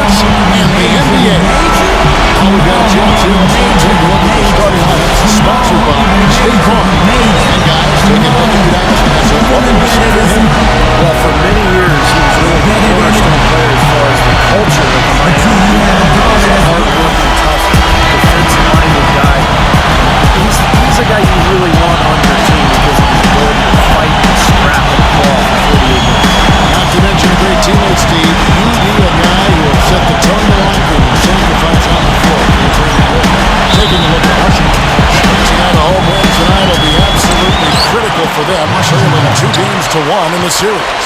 Celtics and the NBA. Well, we've got a chance here to take a look at the starting lineups, sponsored by State Farm. And guys, taking a look at you guys as a woman for him. Well, for many years, he was really the cornerstone player as far as the culture of the Miami Heat. He's a hard-working, tough, defensive-minded guy. He's a guy you really want on your team because of his ability to fight and scrap and claw for 48 minutes. Not to mention a great teammate, Steve. He'd be a guy who will set the tone in the locker room and sacrifice on the floor. Taking a look at Washington. Chasing out a home win tonight will be absolutely critical for them. Trailing 2-1 in the series.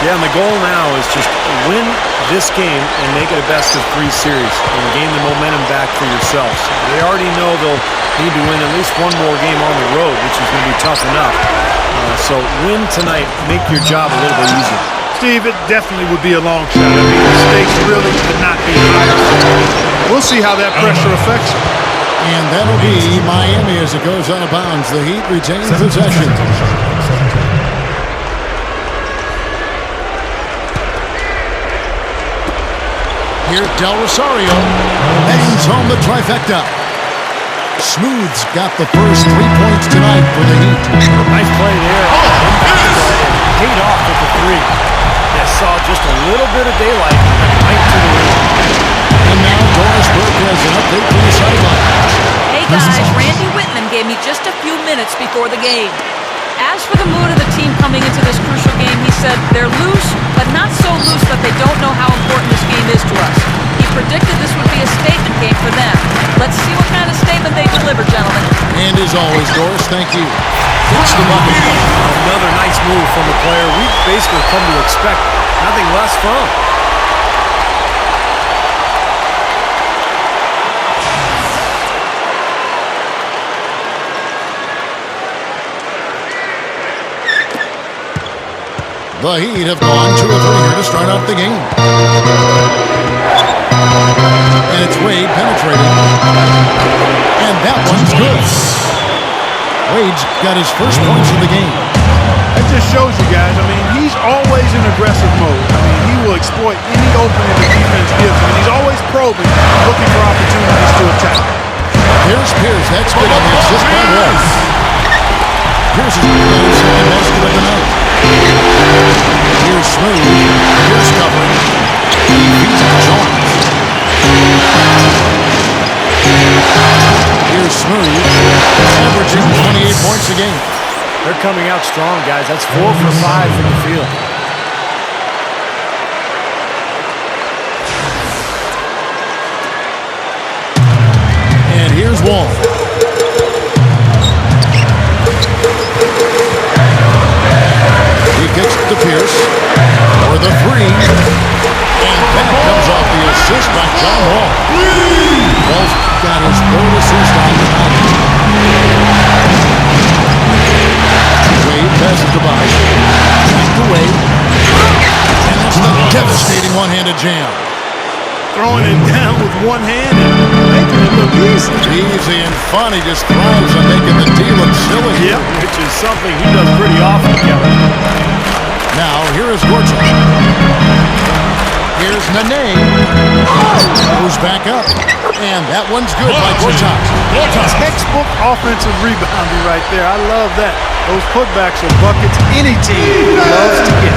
Yeah, and the goal now is just win this game and make it a best-of-3 series and gain the momentum back for yourselves. They already know they'll need to win at least one more game on the road, which is going to be tough enough. So win tonight, make your job a little bit easier. Steve, it definitely would be a long shot. I mean, the stakes really could not be higher. We'll see how that pressure affects them. And that'll be Miami as it goes out of bounds. The Heat retain possession. Here, Del Rosario bangs home the trifecta. Smooth's got the first 3 points tonight for the Heat. Nice play there. Paid off with the 3. That saw just a little bit of daylight right to the rim. And now Doris Burke has an update from the sideline. Hey guys, Randy Whitman gave me just a few minutes before the game. As for the mood of the team coming into this crucial game, he said they're loose, but not so loose that they don't know how important this game is to us. He predicted this would be a statement game for them. Let's see what kind of statement they deliver, gentlemen. And as always, Doris, thank you. It's the bucket. Another nice move from a player we've basically come to expect nothing less from. The Heat have gone 2 of 3 here to start out the game. And it's Wade penetrating. And that one's good. Wade's got his first points of the game. That just shows you guys, I mean, he's always in aggressive mode. I mean, he will exploit any opening the defense gives him. And he's always probing, looking for opportunities to attack. Here's Pierce. That's good on the assist by Wall. Pierce has got his second basket of the night. Here's Smooth. Here's covering. He beats Jones. Here's Smooth. Averaging 28 points a game. They're coming out strong, guys. That's 4 for 5 from the field. And here's Wall. He kicks to Pierce for the 3. And that comes off the assist by John Wall. Wall's got his 3rd assist on the night. Wade passes to Bosch. Back to Wade. And that's the devastating one-handed jam. Throwing it down with one hand and making it look easy. Easy and fun. He just thrives on making the D look silly. Yep, which is something he does pretty often, Kevin. Now, here is Gorsuch. Here's Nene. Goes back up. And that one's good by Gorsuch. Textbook offensive rebounding right there. I love that. Those putbacks are buckets any team loves to get.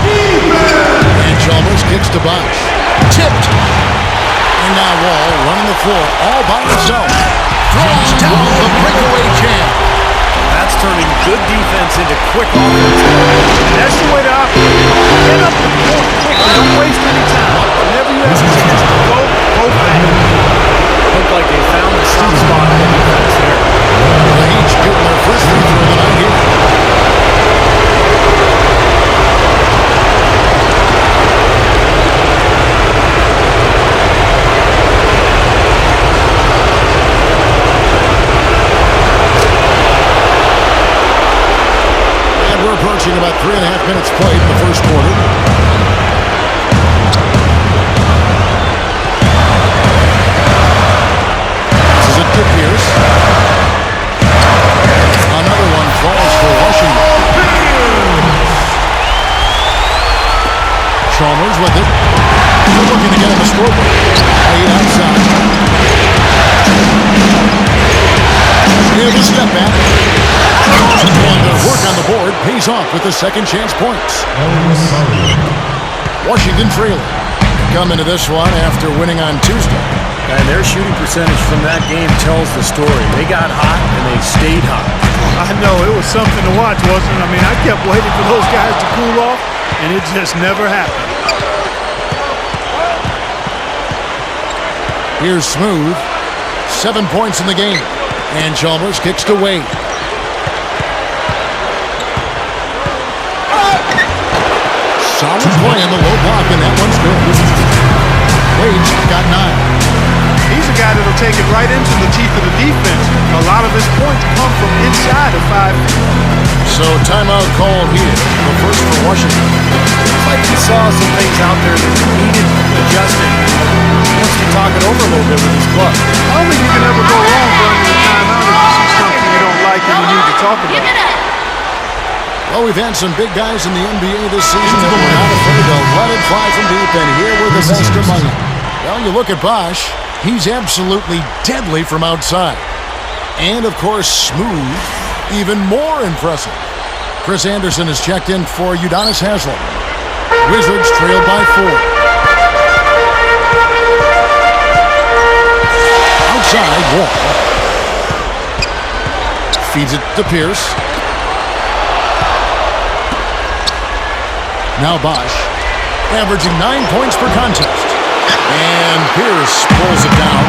And Chalmers kicks to Bosch. Tipped. And now Wall running the floor all by himself. Throws down the breakaway jam. That's turning good defense into quick offense. That's the way to operate. Get up the court quickly. Don't waste any time. Whenever you have to just go fast. Looked like they found the soft spot on the defense there. The Heat getting their first free throw of the night here. Approaching about 3.5 minutes played in the first quarter. This is it to Pierce. Another one falls for Washington. Chalmers with it. They're looking to get on the scoreboard. Played outside. Here's a step back. And the work on the board pays off with the second chance points. Washington trailing. Come into this one after winning on Tuesday. And their shooting percentage from that game tells the story. They got hot and they stayed hot. I know, it was something to watch, wasn't it? I mean, I kept waiting for those guys to cool off, and it just never happened. Here's Smooth. 7 points in the game. And Chalmers kicks to Wade. Solid play on the low block, and that one's good. Wade's got 9. He's a guy that'll take it right into the teeth of the defense. A lot of his points come from inside of 5 feet. So timeout call here. The first for Washington. It's like he saw some things out there that needed adjusting. He wants to talk it over a little bit with his club. I don't think you can ever go wrong during the timeout if you see something you don't like and you need to talk about it. Well, we've had some big guys in the NBA this season that were not afraid to let it fly from deep, and here were the best among them. Well, you look at Bosch. He's absolutely deadly from outside. And, of course, Smooth, even more impressive. Chris Anderson is checked in for Udonis Haslem. Wizards trailed by 4. Outside, Wall. Feeds it to Pierce. Now Bosch, averaging 9 points per contest. And Pierce pulls it down.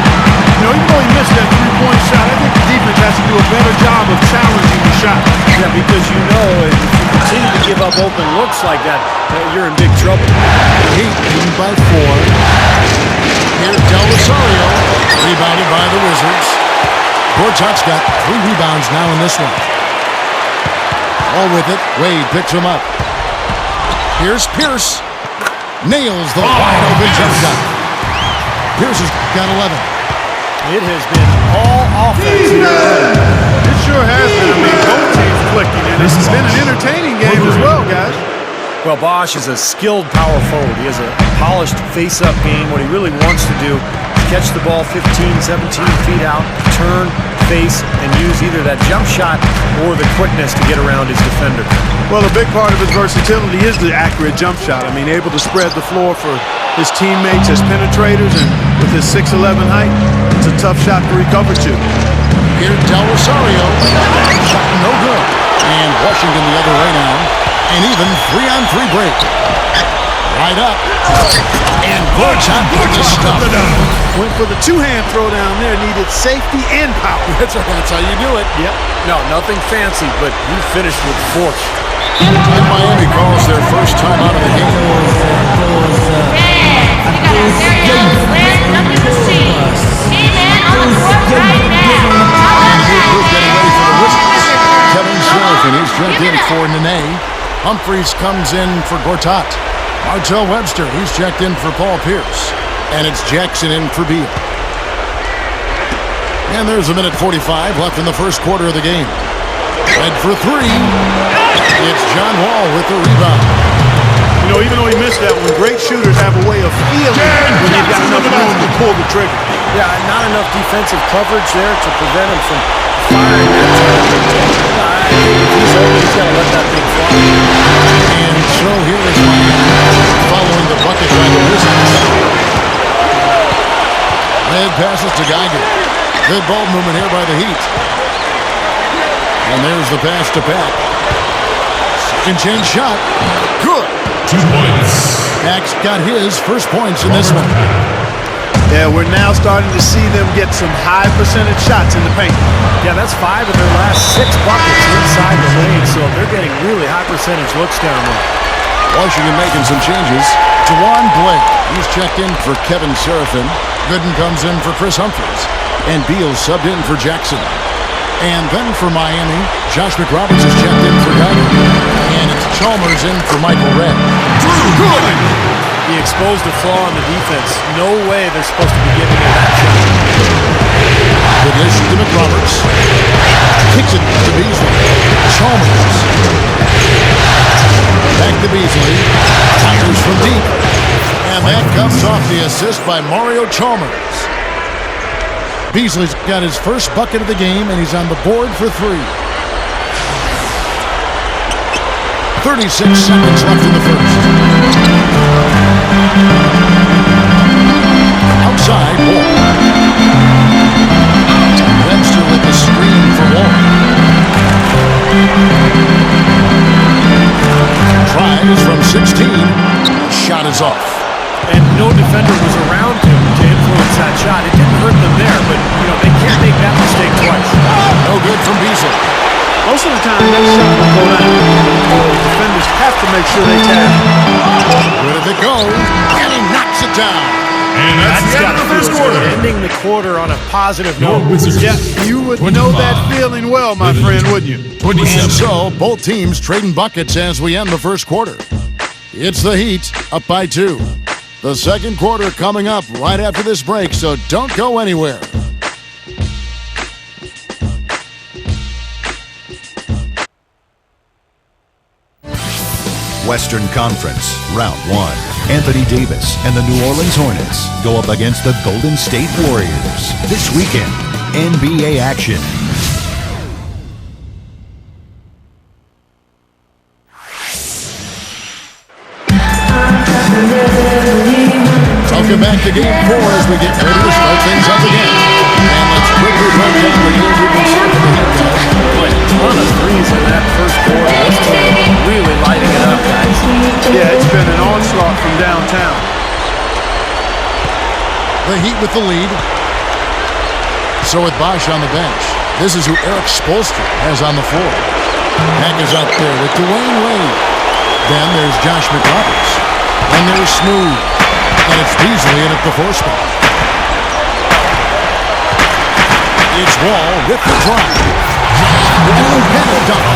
You know, even though he missed that three-point shot, I think the defense has to do a better job of challenging the shot. Yeah, because you know if you continue to give up open looks like that, you're in big trouble. Heat leading by 4. Here's Del Rosario, rebounded by the Wizards. Gortat's got 3 rebounds now in this one. All with it, Wade picks him up. Here's Pierce. Nails the wide open jump shot. Pierce has got 11. It has been all offense here. It sure has been. I mean, both teams clicking, and it's been an entertaining game as well, guys. Well, Bosch is a skilled power forward. He has a polished face-up game. What he really wants to do is catch the ball 15, 17 feet out, turn, face, and use either that jump shot or the quickness to get around his defender. Well, a big part of his versatility is the accurate jump shot. I mean, able to spread the floor for his teammates as penetrators, and with his 6'11" height, it's a tough shot to recover to. Here's Del Rosario. Shot no good. And Washington the other way now. An even 3-on-3 break. Right up. And Gortat with the stuff. Went for the two-hand throw down there. Needed safety and power. That's how you do it. Yep. No, nothing fancy, but he finished with force. And Miami calls their first time out of the game. Nothing to see. He-Man on the court right now. We're getting ready for the Wizards. Kevin Serafin is checked in for Nene. Humphreys comes in for Gortat. Martell Webster, he's checked in for Paul Pierce. And it's Jackson in for Beal. And there's a minute 45 left in the first quarter of the game. Red for 3. It's John Wall with the rebound. You know, even though he missed that one, great shooters have a way of feeling when they've got enough room to pull the trigger. Yeah, not enough defensive coverage there to prevent him from firing that time. If he's open, he's got to let that thing fly. And so here is Miami following the bucket by the Wizards. Red passes to Geiger. Good ball movement here by the Heat. And there's the pass to Pat. Second chance shot. Good. 2 points. Pack's got his first points in this one. Yeah, we're now starting to see them get some high percentage shots in the paint. Yeah, that's 5 of their last 6 buckets inside the lane, so they're getting really high percentage looks down there. Washington making some changes. Juwan Blake, he's checked in for Kevin Serafin. Gooden comes in for Chris Humphreys. And Beal subbed in for Jackson. And then for Miami, Josh McRoberts is checked in for Geiger. And it's Chalmers in for Michael Redd. Good. He exposed a flaw in the defense. No way they're supposed to be giving him that shot. The dish to McRoberts. Kicks it to Beasley. Chalmers. Back to Beasley. Fires from deep. And that comes off the assist by Mario Chalmers. Beasley's got his first bucket of the game, and he's on the board for 3. 36 seconds left in the first. Outside, Wall. Webster with the screen for Wall. Tries from 16. Shot is off. And no defender was around him to influence that shot. It didn't hurt them there, but, they can't make that mistake twice. No good from Beasley. Most of the time, that shot will go down. The defenders have to make sure they tap. Where did it go? And he knocks it down. And that's the end of the first quarter. Ending the quarter on a positive note. Yeah, you would know that feeling well, my friend, wouldn't you? And so, both teams trading buckets as we end the first quarter. It's the Heat, up by 2. The second quarter coming up right after this break, so don't go anywhere. Western Conference, Round 1. Anthony Davis and the New Orleans Hornets go up against the Golden State Warriors. This weekend, NBA action. Welcome back to Game 4 as we get ready to start things up again. And let's quickly run down the games we've been seeing for the Heat guys. A ton of threes in that first quarter. This team really lighting it up, guys. Yeah, it's been an onslaught from downtown. The Heat with the lead. So with Bosch on the bench, this is who Eric Spoelstra has on the floor. Mack is out there with Dwayne Wade. Then there's Josh McRoberts. And there's Smooth. And it's Beasley in at the 4 spot. It's Wall with the drive. And a dunk.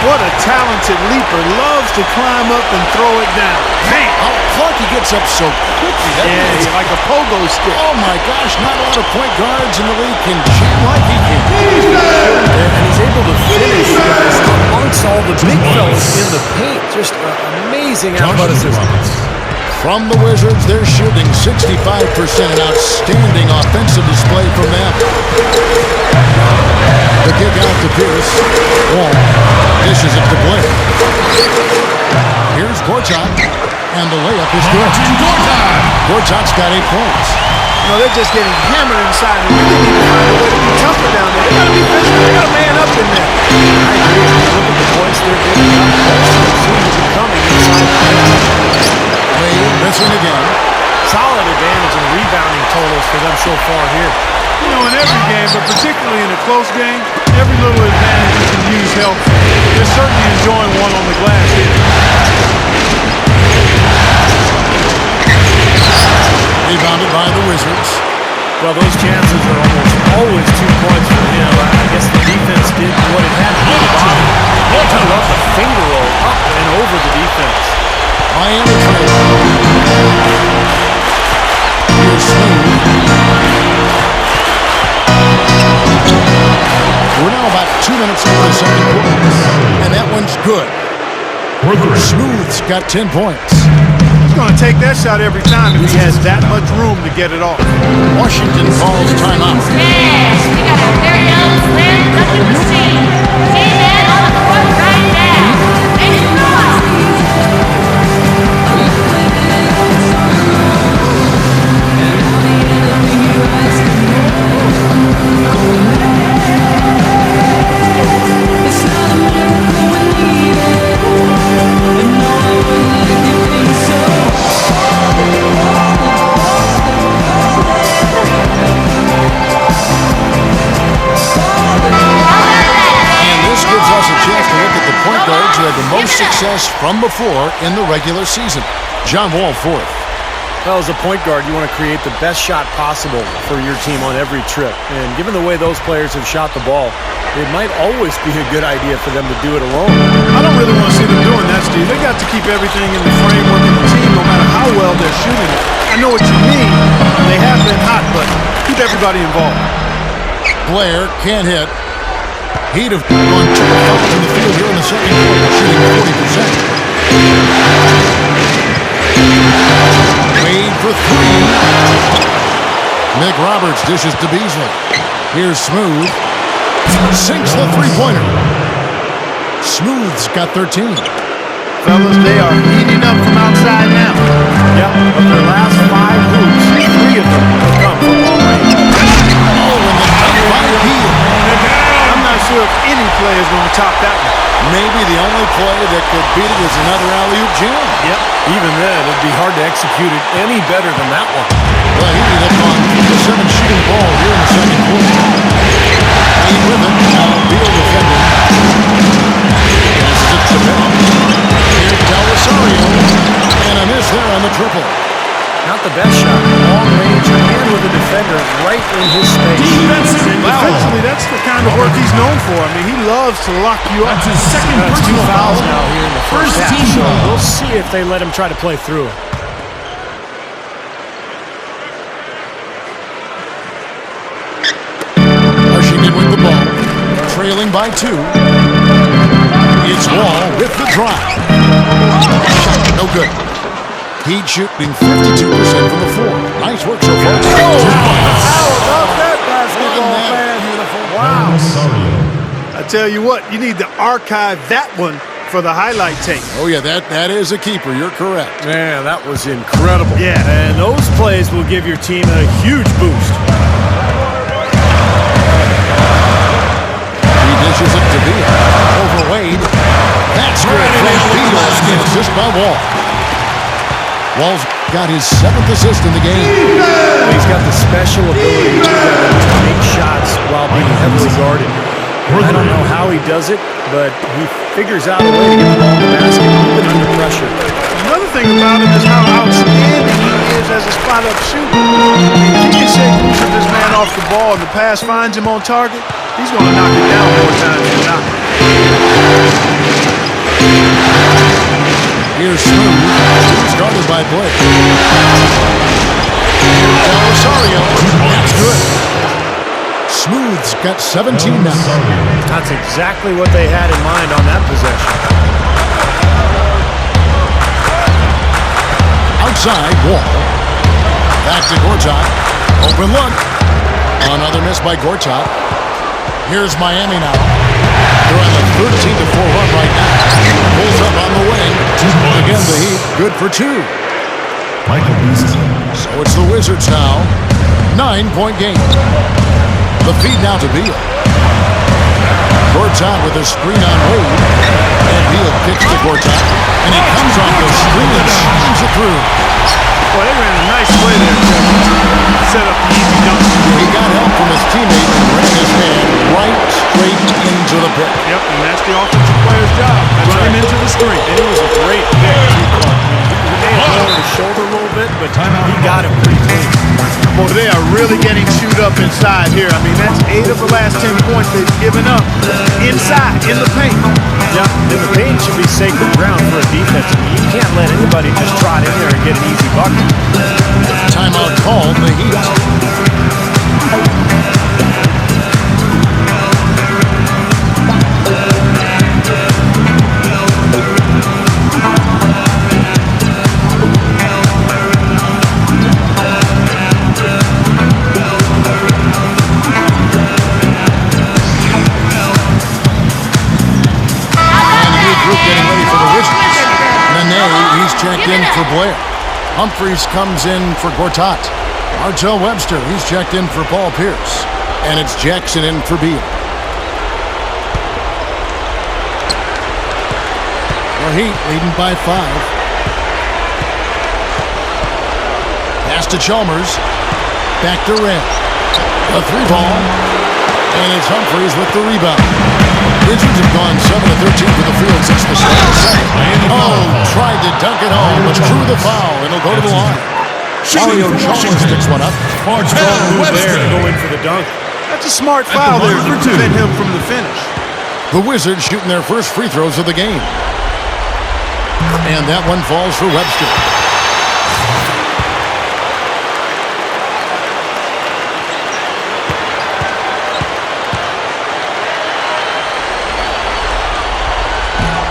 What a talented leaper. Loves to climb up and throw it down. Man, how Clark he gets up so quickly. Yeah, like a pogo stick. Oh my gosh, not a lot of point guards in the league can jam like he can. And he's able to finish, guys, amongst all the big fellas in the paint. Just amazing athleticism. From the Wizards, they're shooting 65%. An outstanding offensive display from them. The kick out to Pierce. Wall dishes it to Blair. Here's Gortat. And the layup is good. Gortat's got 8 points. They're just getting hammered inside. And they need to find a way to be tougher down there. They got to be physical. They got to man up in there. I agree. Look at the points they're giving up. It seems to be coming inside the paint. Wade missing again. Solid advantage in rebounding totals for them so far here. In every game, but particularly in a close game, every little advantage you can use helps. They're certainly enjoying one on the glass here. Rebounded by the Wizards. Well, those chances are almost always 2 points for him. I guess the defense did what it had to do to bottom. He left the finger roll up and over the defense. Miami trail. Here's Smooth. We're now about 2 minutes into the second quarter. And that one's good. Smooth's got 10 points. He's going to take that shot every time if he has that much room to get it off. Washington calls timeout. Yes, we got a very young slam dunking machine. See that on the court right now. And you know most success from before in the regular season. John Wall, 4th. Well, as a point guard, you want to create the best shot possible for your team on every trip. And given the way those players have shot the ball, it might always be a good idea for them to do it alone. I don't really want to see them doing that, Steve. They got to keep everything in the framework of the team, no matter how well they're shooting it. I know what you mean. They have been hot, but keep everybody involved. Blair can't hit. He'd have gone 2 fouls in the field here in the second quarter, shooting 40%. Wade for three. Nick Roberts dishes to Beasley. Here's Smooth. Sinks the three-pointer. Smooth's got 13. Fellas, they are heating up from outside now. Yep, of their last 5 hoops, 3 of them have come from long range. Oh, and the dunk by Hield. I'm not sure if any play is going to top that one. Maybe the only play that could beat it is another alley-oop jam. Yep, even then, it'd be hard to execute it any better than that one. Well, he ended up on 7 shooting the ball here in the second quarter. He's with it. Now Beal defending. Passes it to Bell. Here's Del Rosario. And a miss there on the triple. Not the best shot. Long range and with a defender right in his space. Defensively, that's the kind of work he's known for. I mean, he loves to lock you up. That's his second That's 2 personal fouls foul. now here in the first half. team So foul. we'll see if they let him try to play through it. Rushing in with the ball. Trailing by 2. It's Wall with the drive. Shot no good. Heat shooting 52% from the floor. Nice work so far. How about that basketball, man? Wow. I tell you what, you need to archive that one for the highlight tape. Oh, yeah, that is a keeper. You're correct. Man, that was incredible. Yeah. And those plays will give your team a huge boost. He dishes it to Beal. Over Wade. That's good from Beal. Assist by Wall. Wall's got his 7th assist in the game. He's got the special ability to make shots while being heavily guarded. I don't know how he does it, but he figures out a way to get the ball in the basket even under pressure. Another thing about him is how outstanding he is as a spot-up shooter. If you can shake loose of this man off the ball and the pass finds him on target, he's going to knock it down more times than not. Here's Smooth. Started by Blake. Del Rosario. That's good. Smooth's got 17 now. That's exactly what they had in mind on that possession. Outside, Wall. Back to Gortat. Open look. Another miss by Gortat. Here's Miami now. They're on a 13-4 run right now. Pulls up on the wing. Again, the Heat, good for 2. So it's the Wizards now. 9-point game. The feed now to Beal. Gortat with a screen on Wade. And Beal kicks to Gortat. And he comes off the screen and slams it through. Boy, they ran a nice play there, Kevin. Set up the easy dunk. He got help from his teammate and ran his hand right straight into the pit. Yep, and that's the offensive player's job. Run him into the screen. And it was a great pick. He may have lowered his shoulder a little bit, but he got him pretty clean. Boy, they are really getting chewed up inside here. I mean, that's 8 of the last 10 points they've given up inside, in the paint. Yeah, and the paint should be sacred ground for a defense. I mean, you can't let anybody just trot in there and get an easy bucket. Timeout called, the Heat. Checked in for Blair. Humphreys comes in for Gortat. Martell Webster, he's checked in for Paul Pierce. And it's Jackson in for Beal. The Heat leading by 5. Pass to Chalmers. Back to Red. The 3-ball. And it's Humphreys with the rebound. Wizards have gone 7 of 13 for the field since the start of the second. Oh, tried to dunk it home, but drew the foul, and he'll go to the line. Mario Chalmers picks one up. Strong move there to go in for the dunk. That's a smart foul there to prevent him from the finish. The Wizards shooting their first free throws of the game. And that one falls for Webster.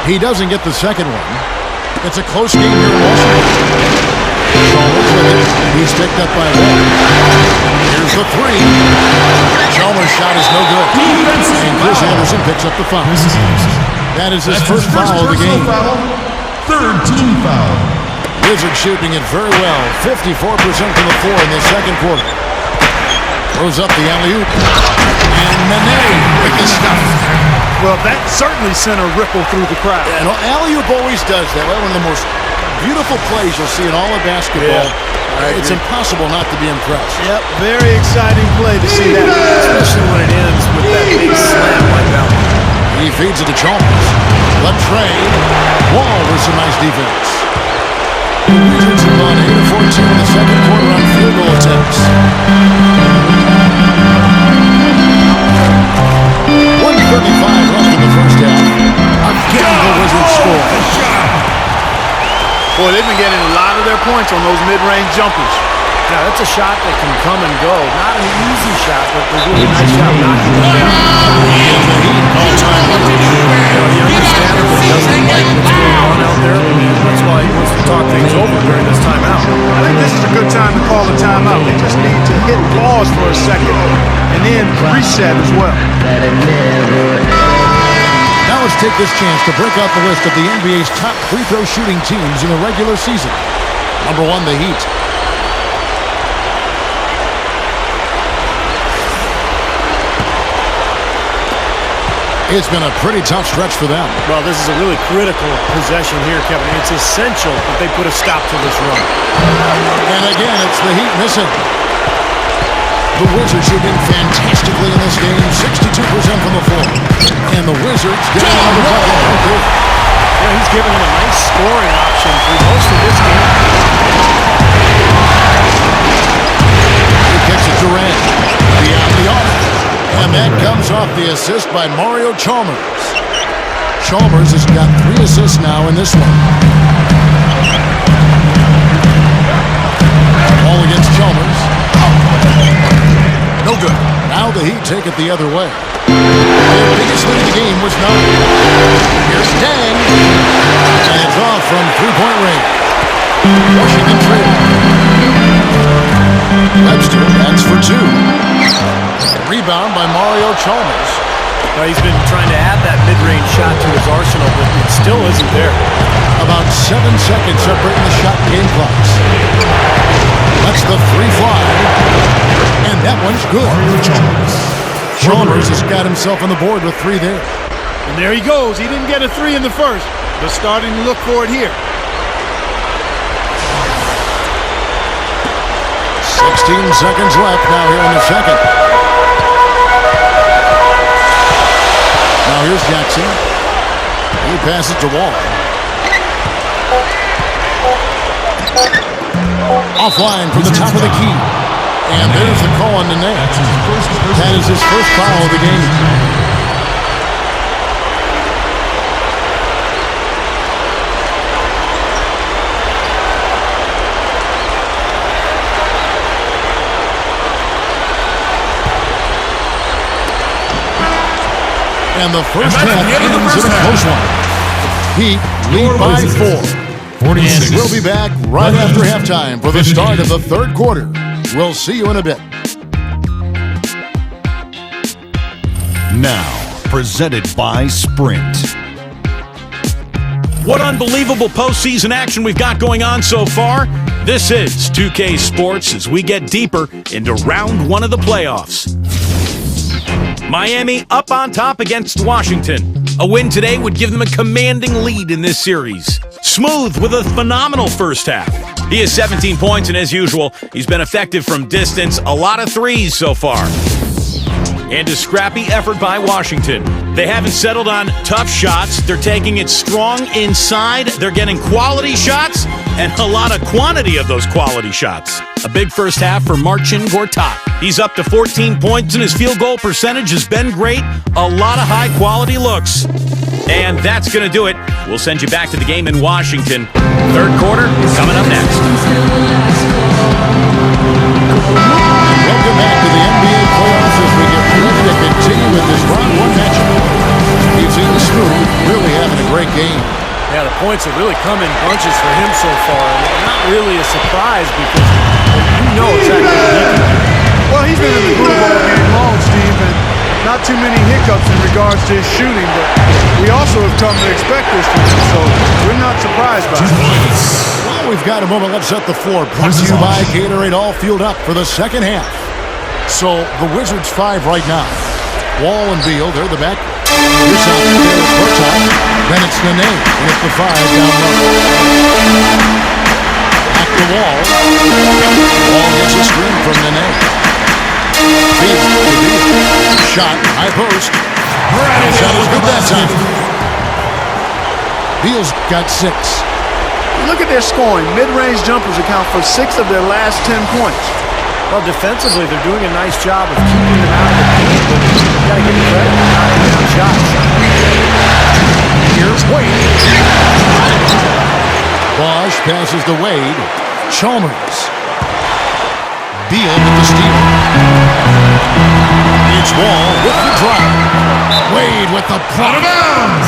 He doesn't get the second one. It's a close game here in Washington. Chalmers with it. He's picked up by Wall. Here's the three. Chalmers' shot is no good. And Chris Anderson picks up the foul. That is his first foul of the game. Third team foul. Wizards shooting it very well. 54% from the floor in the second quarter. Throws up the alley-oop. And Nene with the stuff. Well, that certainly sent a ripple through the crowd. Yeah, alley-oop always does that. One of the most beautiful plays you'll see in all of basketball. Yeah, it's impossible not to be impressed. Yep, very exciting play to see that. Especially when it ends with that big slam like that one. He feeds it to Chalmers. Left Trey. Wall with some nice defense. The Wizards have gone 8 of 14 in the second quarter on field goal attempts. 1:35 left in the first half. Again, the Wizards score. Boy, they've been getting a lot of their points on those mid-range jumpers. Now, that's a shot that can come and go. Not an easy shot, but they're doing a nice job knocking it down. He understands that he doesn't like what's going on out there, and that's why he wants to talk things over during this timeout. I think this is a good time to call a timeout. They just need to hit pause for a second and then reset as well. Now let's take this chance to break out the list of the NBA's top free throw shooting teams in the regular season. Number 1, the Heat. It's been a pretty tough stretch for them. Well, this is a really critical possession here, Kevin. It's essential that they put a stop to this run. And again, it's the Heat missing. The Wizards shooting fantastically in this game, 62% from the floor. And the Wizards getting another bucket right there. Yeah, he's given them a nice scoring option through most of this game. He kicks it to Durant. Beyond the arc. And that comes off the assist by Mario Chalmers. Chalmers has got 3 assists now in this one. Ball against Chalmers. No good. Now the Heat take it the other way. Their biggest lead of the game was 9. Here's Dang. And it's off from three-point range. Washington trailing. Webster, that's for 2. Rebound by Mario Chalmers. Well, he's been trying to add that mid-range shot to his arsenal, but it still isn't there. About 7 seconds separating the shot game clocks. That's the 3 fly. And that one's good. Chalmers has got himself on the board with 3 there. And there he goes. He didn't get a 3 in the first, but starting to look for it here. 16 seconds left now here in the second. Now here's Jackson. He passes to Wall. Offline from the top of the key. And there's the call on the net. That is his first foul of the game. And the first half ends in a close one. Heat lead by 4. 46. And we'll be back right after halftime for the start of the third quarter. We'll see you in a bit. Now, presented by Sprint. What unbelievable postseason action we've got going on so far. This is 2K Sports as we get deeper into round 1 of the playoffs. Miami up on top against Washington. A win today would give them a commanding lead in this series. Smooth with a phenomenal first half. He has 17 points, and as usual, he's been effective from distance, a lot of threes so far. And a scrappy effort by Washington. They haven't settled on tough shots. They're taking it strong inside. They're getting quality shots and a lot of quantity of those quality shots. A big first half for Marcin Gortat. He's up to 14 points and his field goal percentage has been great. A lot of high quality looks. And that's going to do it. We'll send you back to the game in Washington. Third quarter coming up next. Welcome back to the NBA playoffs as we get ready to continue with this round 1 matchup. He's in smooth, really having a great game. Yeah, the points have really come in bunches for him so far. Not really a surprise because you know exactly what he can do. Well, he's been in the groove all game long, Steve, and not too many hiccups in regards to his shooting, but we also have come to expect this from him, so we're not surprised by it. Well, we've got a moment. Let's set the floor. Brought to you by Gatorade, all fueled up for the second half. So the Wizards 5 right now. Wall and Beal, they're the back. Here's out there, Bertov. Then it's Nene with the 5 down low. Back to Wall. Wall gets a screen from Nene. Shot, high post. Shot is good that time. Beal's got 6. Look at their scoring. Mid-range jumpers account for 6 of their last 10 points. Well, defensively, they're doing a nice job of keeping them out of the paint, but you got to give them credit for knocking down shots. Here's Wade. Bosch passes to Wade. Chalmers. Beal with the steal. It's Wall with the drop. Wade with the plot.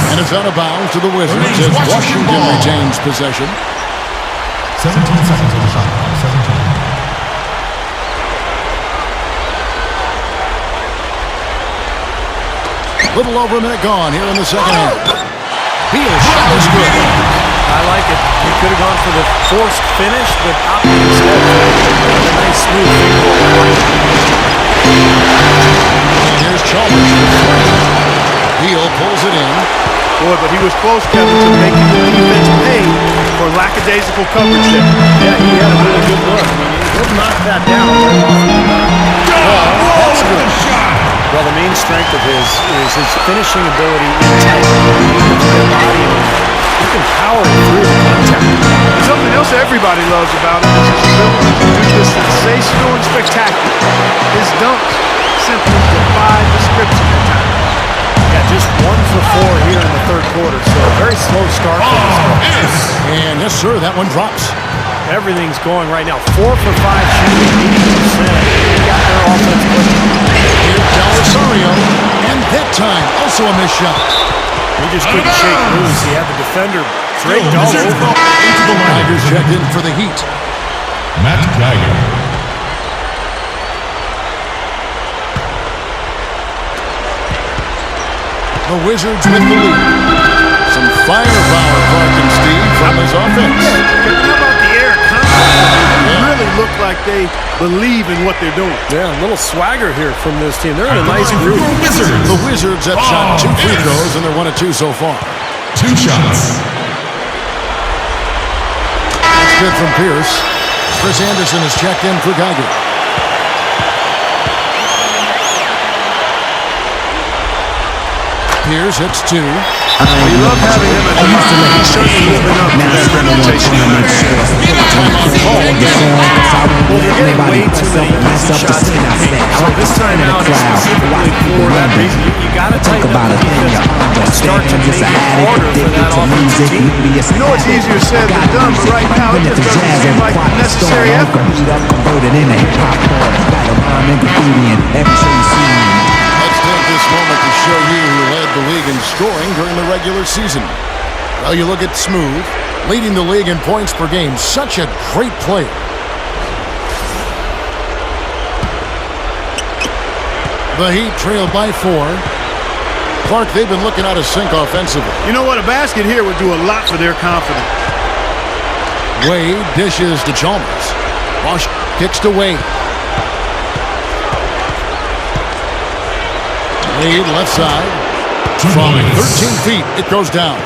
And it's out of bounds to the Wizards as Washington retains possession. 17 seconds on the shot clock. 17. Little over a minute gone here in the second half. Beal's shot is good. I like it. He could have gone for the forced finish, but opted instead for a nice smooth finger roll. And here's Chalmers for 3. Beal pulls it in. Boy, but he was close, Kevin, to making the defense pay for lackadaisical coverage there. Yeah, he had a really good look. I mean, he'll knock that down. That's good. Well, the main strength of his is his finishing ability in tight. He can power through the contact. Something else everybody loves about him is his ability to do the sensational and spectacular. His dunks simply defy description at times. Yeah, just 1 for 4 here in the third quarter, so a very slow start for this one. And yes, sir, that one drops. Everything's going right now. 4 for 5 shooting, 80%. They got their offense clicking. Here's Del Rosario, and that time also a missed shot. He just couldn't shake loose. He had the defender draped all over. Into the Tigers checked in for the Heat. Matt Geiger. The Wizards with the lead. Some firepower, Clark and Steve, from his offense. How about the air confidence? They really look like they believe in what they're doing. Yeah, a little swagger here from this team. They're in a nice group. The Wizards have shot 2 free throws, and they're 1 of 2 so far. 2 shots. That's good from Pierce. Chris Anderson is checked in for Geiger. Pierce hits 2. We love having him at the top. He certainly living up to that reputation. Well, they're getting way too many easy shots to compete. So this time out, specifically for that reason, you got to tighten up the defense and start to make it harder for that offensive team. You know it's easier said than done, but right now it just doesn't seem like necessary effort. Let's take this moment to show you who led the league in scoring during the regular season. Well, you look at Smooth, leading the league in points per game. Such a great player. The Heat trailed by 4. Clark, they've been looking out of sync offensively. You know what? A basket here would do a lot for their confidence. Wade dishes to Chalmers. Bosch kicks to Wade. Wade left side. From 13 feet, it goes down.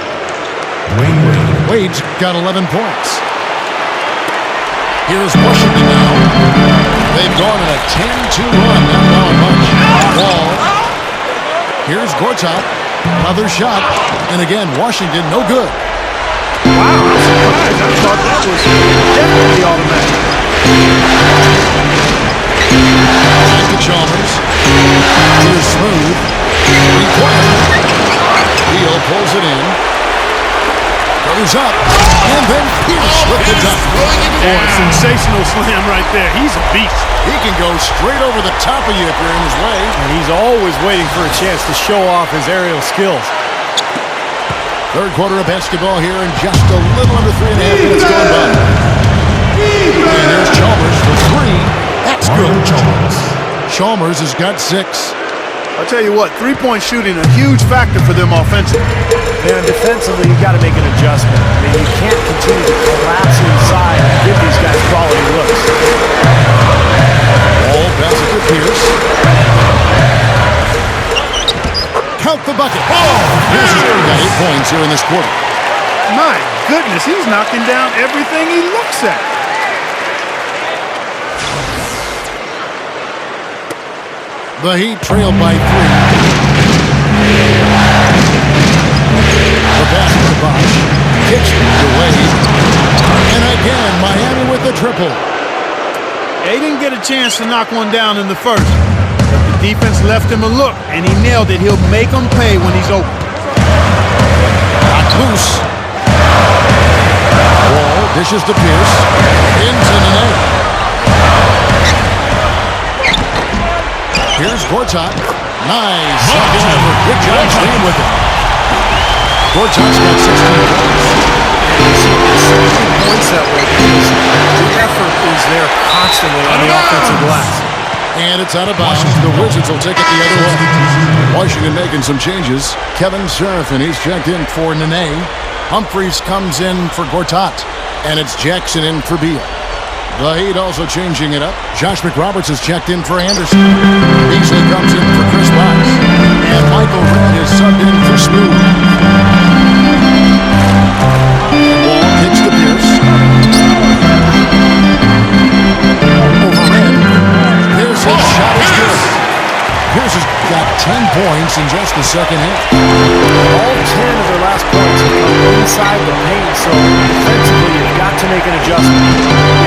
Wade's got 11 points. Here's Washington now. They've gone on a 10-2 run, not down much. Wall. Here's Gortat. Another shot. And again, Washington, no good. Wow, I'm surprised. I thought that was definitely automatic. Back to Chalmers. Here's Smooth. Beal pulls it in. Goes up. And then Pierce with the dunk. Boy, sensational slam right there. He's a beast. He can go straight over the top of you if you're in his way. And he's always waiting for a chance to show off his aerial skills. Third quarter of basketball here in just a little under 3.5 minutes gone by. And there's Chalmers for three. That's good. Chalmers has got 6. I'll tell you what, three-point shooting a huge factor for them offensively. And defensively, you got to make an adjustment. I mean, you can't continue to collapse inside and give these guys quality looks. Ball passes to Pierce. Count the bucket. Oh! Pierce has got 8 points here in this quarter. My goodness, he's knocking down everything he looks at. The Heat trailed by 3. The pass to Bosch. Kicks it away. And again, Miami with the triple. They didn't get a chance to knock one down in the first. But the defense left him a look, and he nailed it. He'll make them pay when he's open. Got loose. Wall dishes to Pierce. Into the net. Here's Gortat. Nice. Good job staying with it. Gortat's got 16 points. Points that way because the effort is there constantly on the offensive glass. And it's out of bounds. The Wizards will take it the other way. Washington making some changes. Kevin Seraphin, he's checked in for Nene. Humphries comes in for Gortat. And it's Jackson in for Beal. The Heat also changing it up. Josh McRoberts has checked in for Anderson. Beasley comes in for Chris Bosh. And Michael Redd is subbed in for Smooth. Wall kicks to Pierce. Over Redd. Pierce's shot is good. Pierce has got 10 points in just the second half. All 10 of their last points have come inside the paint, so defensively you've got to make an adjustment.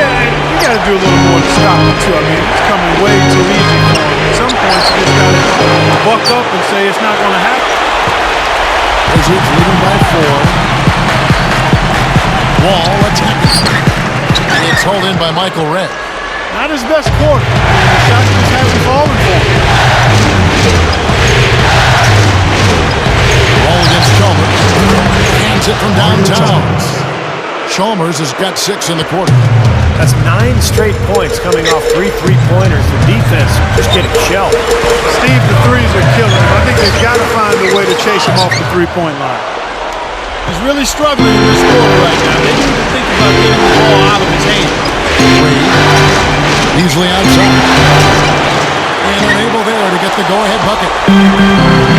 Yeah, you got to do a little more to stop him, too. I mean, it's coming way too easy for him. At some points, you just got to buck up and say it's not going to happen. Wizards leading by 4. Wall attacking. And it's hauled in by Michael Redd. Not his best quarter. The shot just hasn't fallen for him. Wall against Chalmers. Hands it from downtown. Chalmers has got 6 in the quarter. That's 9 straight points coming off 3 3-pointers. The defense just getting shelled. Steve, the threes are killing him. I think they've got to find a way to chase him off the three-point line. He's really struggling in this quarter right now. They need to think about getting the ball out of his hand. Easily outside. And unable there to get the go-ahead bucket.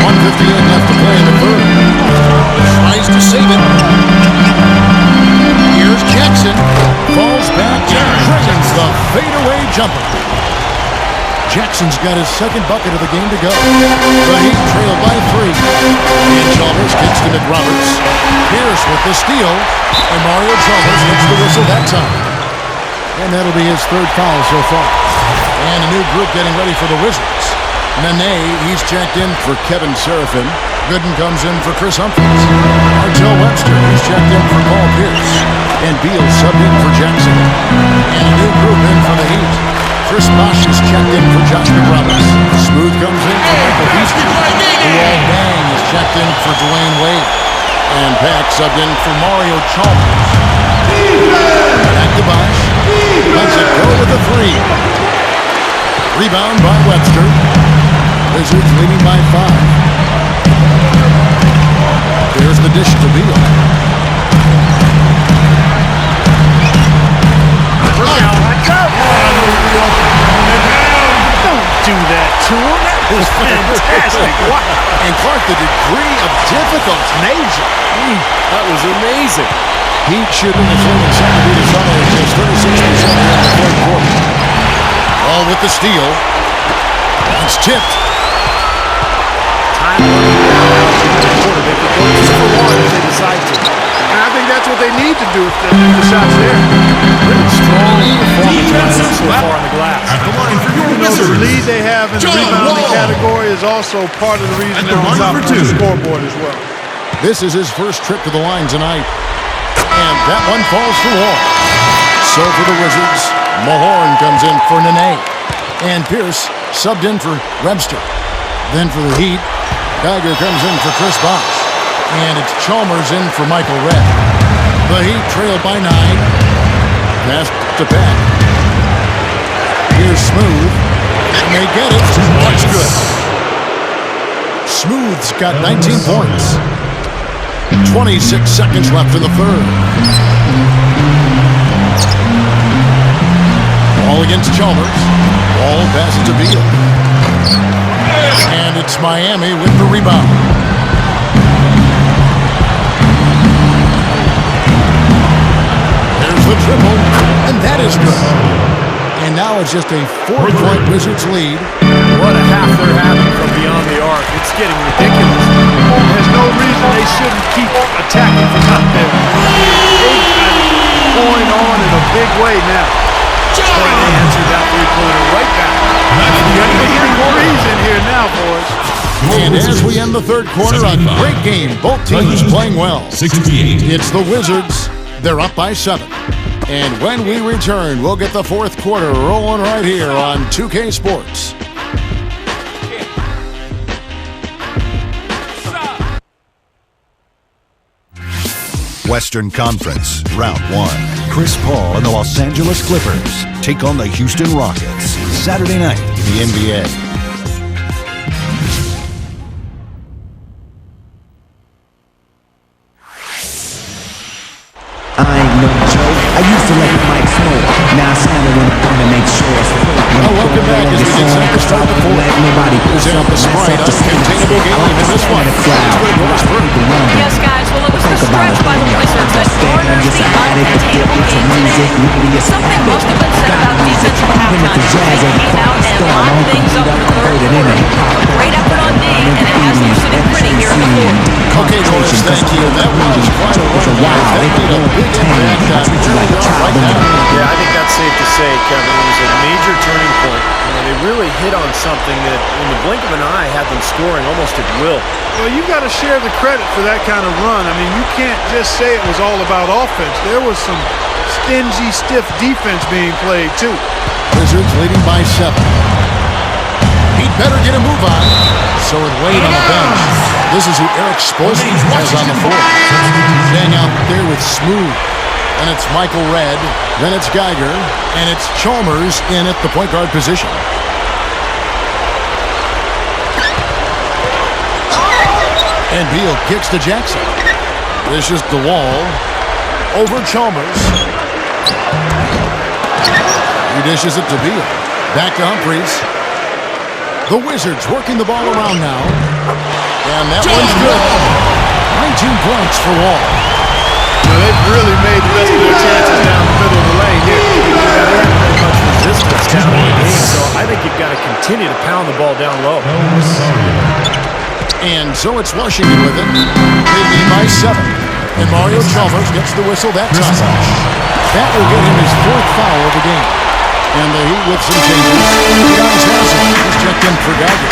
1:58 left to play in the third. Tries to save it. Here's Jackson. Falls back and drains the fadeaway jumper. Jackson's got his second bucket of the game to go. The Heat trail by 3. And Chalmers kicks to McRoberts. Pierce with the steal. And Mario Chalmers hits the whistle that time. And that'll be his 3rd foul so far. And a new group getting ready for the Wizards. Nene, he's checked in for Kevin Seraphin. Gooden comes in for Chris Humphries. Artel Webster, he's checked in for Paul Pierce. And Beal subbed in for Jackson. And a new group in for the Heat. Chris Bosh is checked in for Josh McRoberts. Smooth comes in for Michael Beasley. Luol Deng is checked in for Dwayne Wade. And Pack subbed in for Mario Chalmers. Back to Bosh. Lets it go with a 3. Rebound by Webster. Wizards leading by 5. There's the dish to Beal. Don't do that to him. That was fantastic. Wow. And Clark, the degree of difficulty. Major. That was amazing. Heat shooting is winning 70 to 36% in the third quarter. All with the steal. It's tipped. Time running down out to the quarter. They could go 2 for 1 if they decide to. And I think that's what they need to do if the shot's there. Really strong performance so far on the glass. At the line for your You know, the Wizards. lead they have in the rebounding category is also part of the reason they're on top of the scoreboard as well. This is his first trip to the line tonight. And that one falls for Wall. So for the Wizards, Mahorn comes in for Nene. And Pierce subbed in for Webster. Then for the Heat, Geiger comes in for Chris Bosh. And it's Chalmers in for Michael Redd. The Heat trailed by 9. Pass to Beck. Here's Smooth. And they get it. That's good. Smooth's got 19 points. 26 seconds left in the third. Ball against Chalmers. Ball passes to Beal. And it's Miami with the rebound. There's the triple, and that is good. And now it's just a 4-point Wizards lead. What a half they're having from beyond the arc. It's getting ridiculous. There's no reason they shouldn't keep attacking from out there. They've got it going on in a big way now. Boy, they answered that three-pointer right back. Threes in here now, boys. And as we end the third quarter, a great game. Both teams playing well. 68. It's the Wizards. They're up by 7. And when we return, we'll get the fourth quarter rolling right here on 2K Sports. Western Conference, Round 1. Chris Paul and the Los Angeles Clippers take on the Houston Rockets. Saturday night in the NBA. I ain't no joke. I used to let the mic smoke. Now I stand when I'm gonna make sure it's full. Welcome back as we get set to start the fourth. Presenting the Sprite uncontainable game in this one. Yes, guys. Well, it was the stretch by the Wizards that garnered the uncontainable game today. Something must have been said about defense at halftime. They came out and locked things up in the third quarter. A great effort on D, and it has them sitting pretty here in the fourth. Okay, boys, thank you. That was quite a while. That made a big impact right now. Yeah, I think that's safe to say, Kevin. It was a major turning point. They really hit on something that, in the blink of an eye, had them scoring almost at will. Well, you got to share the credit for that kind of run. I mean, you can't just say it was all about offense. There was some stingy, stiff defense being played, too. Wizards leading by 7. He'd better get a move on. So with Wade on the bench, this is who Eric Spoelstra has on the floor. Staying out there with Smooth. And it's Michael Redd. Then it's Geiger. And it's Chalmers in at the point guard position. And Beal kicks to Jackson. This is the wall. Over Chalmers. He dishes it to Beal. Back to Humphries. The Wizards working the ball around now. And that one's good. 19 points for Wall. Now, they've really made the rest of their chances down the middle of the lane here. There hasn't been much resistance down in the game, so I think you've got to continue to pound the ball down low. And so it's Washington with it. They lead by 7. And Mario Chalmers gets the whistle that time. That will get him his 4th foul of the game. And the Heat with some changes. Giannis Johnson is checked in for Geiger.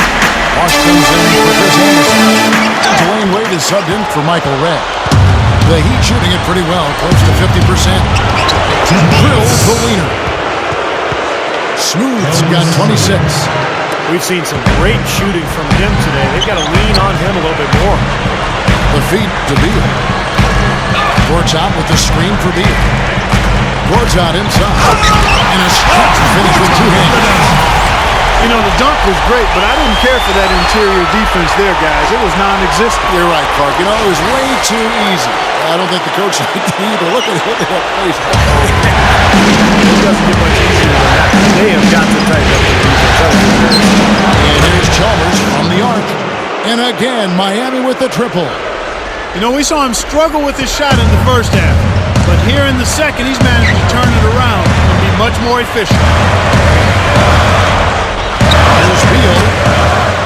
Wash comes in for Chris Anderson. And Dwayne Wade is subbed in for Michael Redd. The Heat shooting it pretty well, close to 50%. Drill the leaner. Smooth's got 26. We've seen some great shooting from him today. They've got to lean on him a little bit more. The feed to Beal. Gorge out with the screen for Beal. Gorge out inside. And a stretch finish with 2 hands. You know, the dunk was great, but I didn't care for that interior defense there, guys. It was non-existent. You're right, Clark. You know, it was way too easy. I don't think the coach liked to either. Look at that place. It doesn't get much easier than that. They have got to tighten up the defense. And here's Chalmers from the arc. And again, Miami with the triple. You know, we saw him struggle with his shot in the first half. But here in the second, he's managed to turn it around and be much more efficient. There's Beal.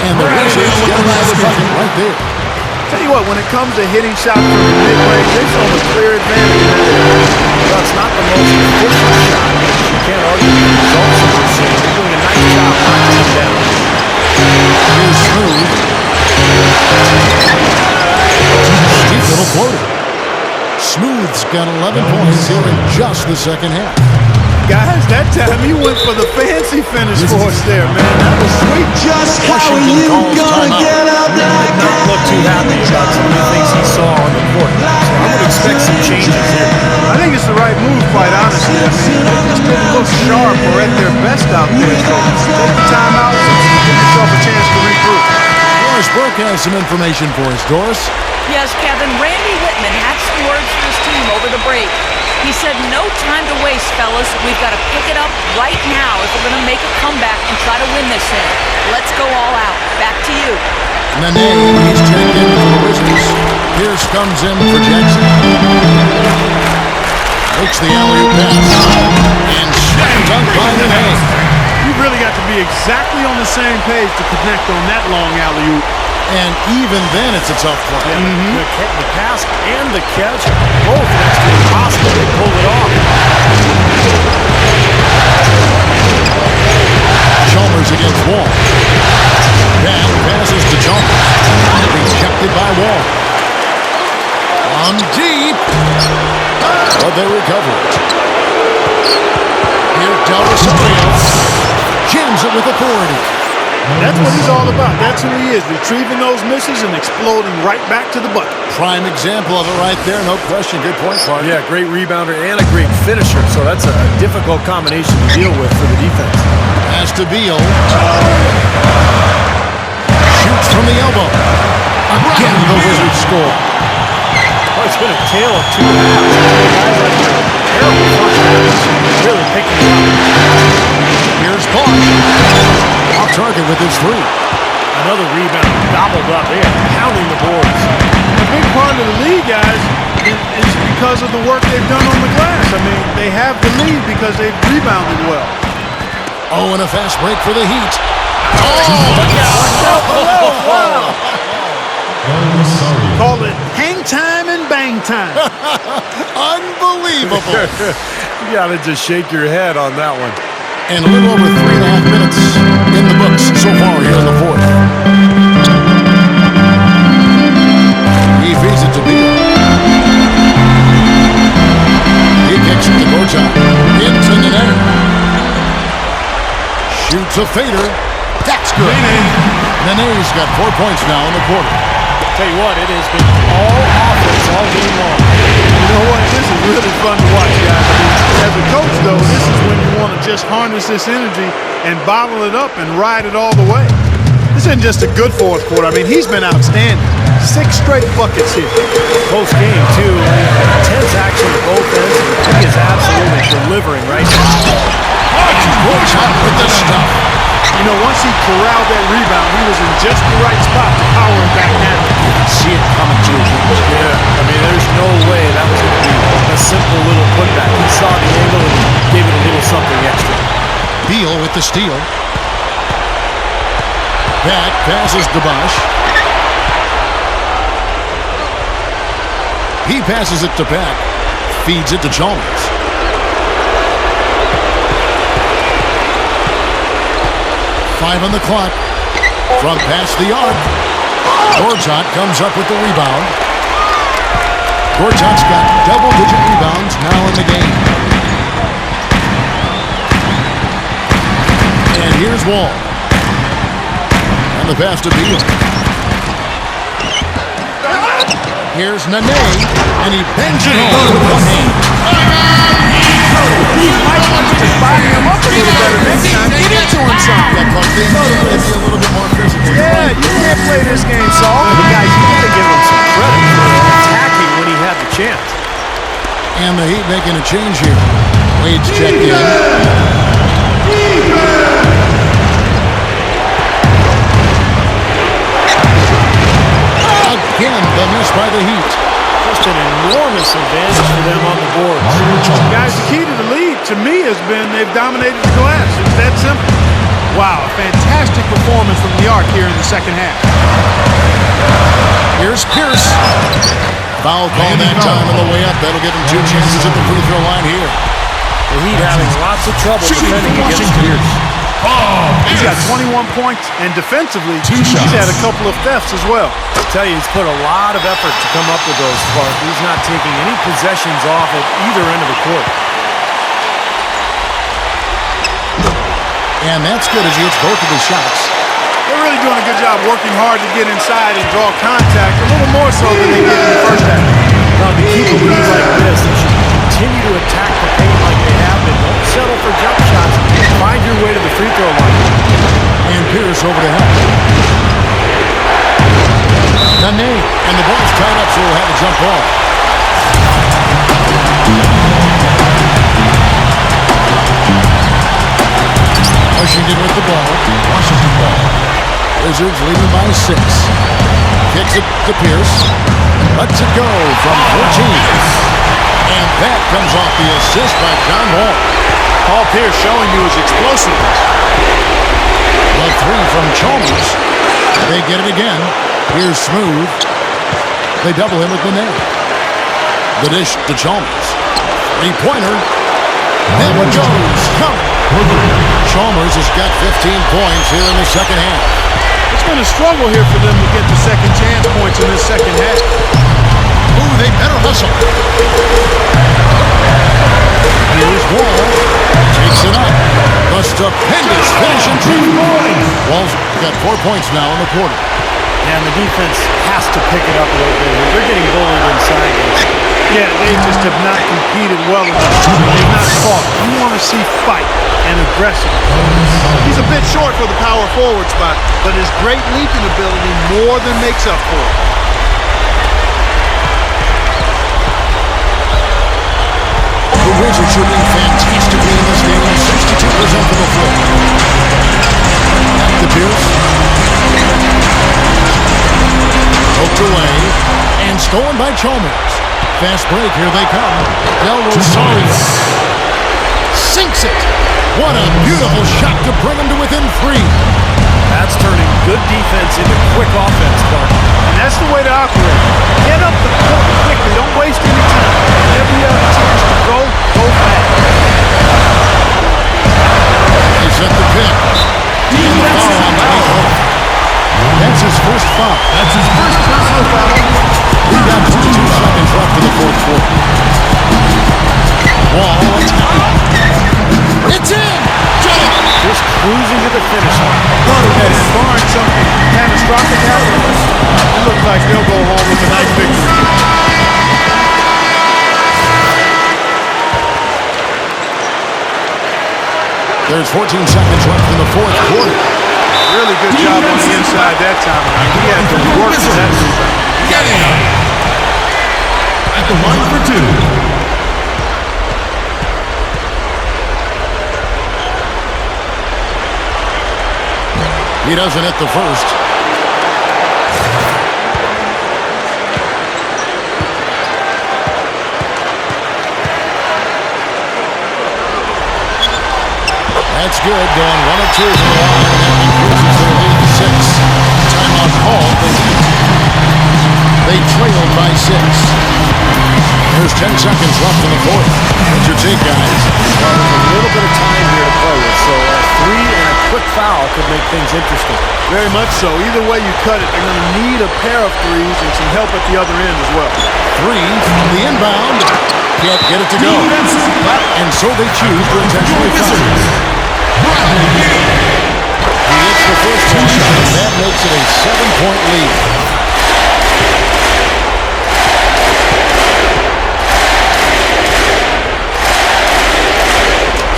And the Wizards get another bucket right there. Tell you what, when it comes to hitting shots from the mid-range, they've shown a clear advantage in that area. Well, it's not the most efficient shot, but you can't argue with the results that we're seeing. They're doing a nice job knocking them down. Here's Smooth. Deep little floater. Smooth's got 11 points here in just the second half. Guys, that time he went for the fancy finish for us there, man. That was sweet. Just how are you gonna get up He did not look too happy about some of the things he saw on the court. So I would expect some changes here. I think it's the right move, quite honestly. I mean, they just didn't look sharp or at their best out there. So take the time out and give yourself a chance to regroup. Doris Burke has some information for us. Doris? Yes, Kevin, Randy Whitman had some words for his team over the break. He said, no time to waste, fellas. We've got to pick it up right now if we're going to make a comeback and try to win this thing. Let's go all out. Back to you. Nene, he's checked in for the Wizards. Pierce comes in for Jackson. Makes the alley-oop pass. And slam dunk by Nene. You really got to be exactly on the same page to connect on that long alley-oop. And even then, it's a tough play. Yeah, the pass and the catch, both next to impossible. They pulled it off. Chalmers against Wall. Back passes to Chalmers. Rejected by Wall. On deep. But they recover it. Here, Del Rosario jams it with authority. That's what he's all about. That's who he is, retrieving those misses and exploding right back to the bucket. Prime example of it right there, no question. Good point, Clark. Yeah, great rebounder and a great finisher, so that's a difficult combination to deal with for the defense. Pass to Beal. Shoots from the elbow. Again, the Wizards score. Oh, it's been a tale of two halves. Guys like terrible first halves, really picking it up. Here's Bosch. Off target with his three. Another rebound gobbled up there, pounding the boards. A big part of the lead, guys, is because of the work they've done on the glass. I mean, they have the lead because they've rebounded well. Oh, and a fast break for the Heat. Call it hang time and bang time. Unbelievable. You gotta just shake your head on that one. And a little over 3.5 minutes in the books so far here in the fourth. He feeds it to Beal. He kicks it to Gortat. Into Nene. Shoots a fader. That's good. Nene's got 4 points now in the quarter. Tell you what, it has been all offense all game long. You know what? This is really fun to watch, guys. I mean, as a coach, though, this is when you want to just harness this energy and bottle it up and ride it all the way. This isn't just a good fourth quarter. I mean, he's been outstanding. 6 straight buckets here. Close game, too. Intense action at both ends. He is absolutely delivering right now. Gortat with the stuff. You know, once he corralled that rebound, he was in just the right spot to power it back now. You can see it coming to him. Yeah, I mean, there's no way that was going to be a simple little putback. He saw the angle and gave it a little something extra. Beal with the steal. Back passes to Bosch. He passes it to Beck. Feeds it to Chalmers. Five on the clock. From past the arc. Gortat comes up with the rebound. Gortat's got double-digit rebounds now in the game. And here's Wall. And the pass to Beal. Here's Nene. And he bangs it home with one hand. He might want to just body him up a little better next time. Get into him some. Yeah, Clark, they need to be a little bit more physical. Yeah, you can't play this game, Saul. But guys, you got to give him some credit for attacking when he had the chance. And the Heat making a change here. Wade's checked in. Again, the miss by the Heat. Just an enormous advantage for them on the boards. Guys, the key to the lead, to me, has been they've dominated the glass. It's that simple. Wow, a fantastic performance from the arc here in the second half. Here's Pierce. Foul call that time on the way up. That'll give him 2 chances at the free throw line here. The Heat having lots of trouble defending against Pierce. He's got 21 points, and defensively, he's had a couple of thefts as well. I tell you, he's put a lot of effort to come up with those, Clark. He's not taking any possessions off at either end of the court. And that's good as he hits both of his shots. They're really doing a good job working hard to get inside and draw contact, a little more so than they did in the first half. Now, to keep a lead like this, they should continue to attack the paint like they have been. Don't settle for jump shots. Find your way to the free throw line. And Pierce over to help. Nene, and the ball's tied up, so we'll have a jump ball. Washington with the ball. Washington ball. Wizards leading by 6. Kicks it to Pierce. Lets it go from 14. And that comes off the assist by John Wall. Paul Pierce showing you his explosiveness. The 3 from Chalmers. They get it again. Here's Smooth. They double him with the net. The dish to Chalmers. 3-pointer. That one goes. Chalmers has got 15 points here in the second half. It's been a struggle here for them to get the second chance points in this second half. Ooh, they better hustle. Here's Wall. Takes it up. The stupendous finish and 3 Wall's got 4 points now in the quarter. And the defense has to pick it up a little bit. They're getting bullied inside. Yeah, they just have not competed well enough. They've not fought. You want to see fight and aggression. He's a bit short for the power forward spot, but his great leaping ability more than makes up for it. The Wizards shooting fantastically in this game, 62% from the floor. Back to Pierce. Poked away and stolen by Chalmers. Fast break, here they come. Del Rosario sinks it. What a beautiful shot to bring him to within 3. That's turning good defense into quick offense, Clark. And that's the way to operate. Get up the court quickly. Don't waste any time. Whenever you have a chance to go fast. They set the pick. And the foul on Mike Hope. That's his first foul. That's his first personal foul. We got 22 seconds left in the fourth quarter. Wall attack. It's in! Just cruising to the finish line. And barring something catastrophic happens, it looks like they'll go home with a nice victory. There's 14 seconds left in the fourth quarter. Really good job on the inside that time. He had to work for that. At the line for 2. He doesn't hit the first. That's good. Going 1 of 2 from the line. That increases their lead to 6. Timeout called. They trailed by 6. There's 10 seconds left in the fourth. What's your take, guys? Well, there's a little bit of time here to play with, so a 3 and a quick foul could make things interesting. Very much so. Either way you cut it, they're going to need a pair of threes and some help at the other end as well. 3 from the inbound. Can't get it to go. And so they choose to intentionally foul. He hits the first one, and that makes it a 7-point lead.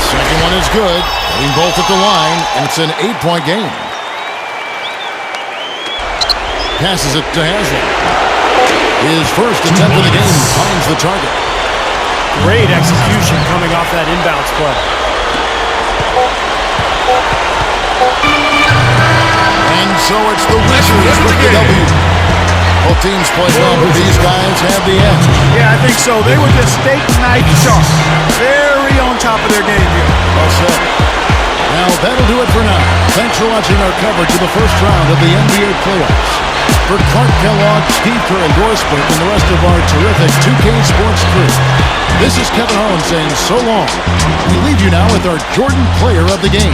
Second one is good. Hitting both at the line, and it's an 8-point game. Passes it to Haslam. His first attempt of the game finds the target. Great execution coming off that inbounds play. And so it's the Wizards with the W. Both teams play well, but these guys have the edge. Yeah, I think so. They were just steak knife sharp. Very on top of their game here. Well said. Now, that'll do it for now. Thanks for watching our coverage of the first round of the NBA playoffs. For Clark Kellogg, Steve Kerr, and Dorsberg, and the rest of our terrific 2K Sports crew, this is Kevin Holland saying so long. We leave you now with our Jordan Player of the Game.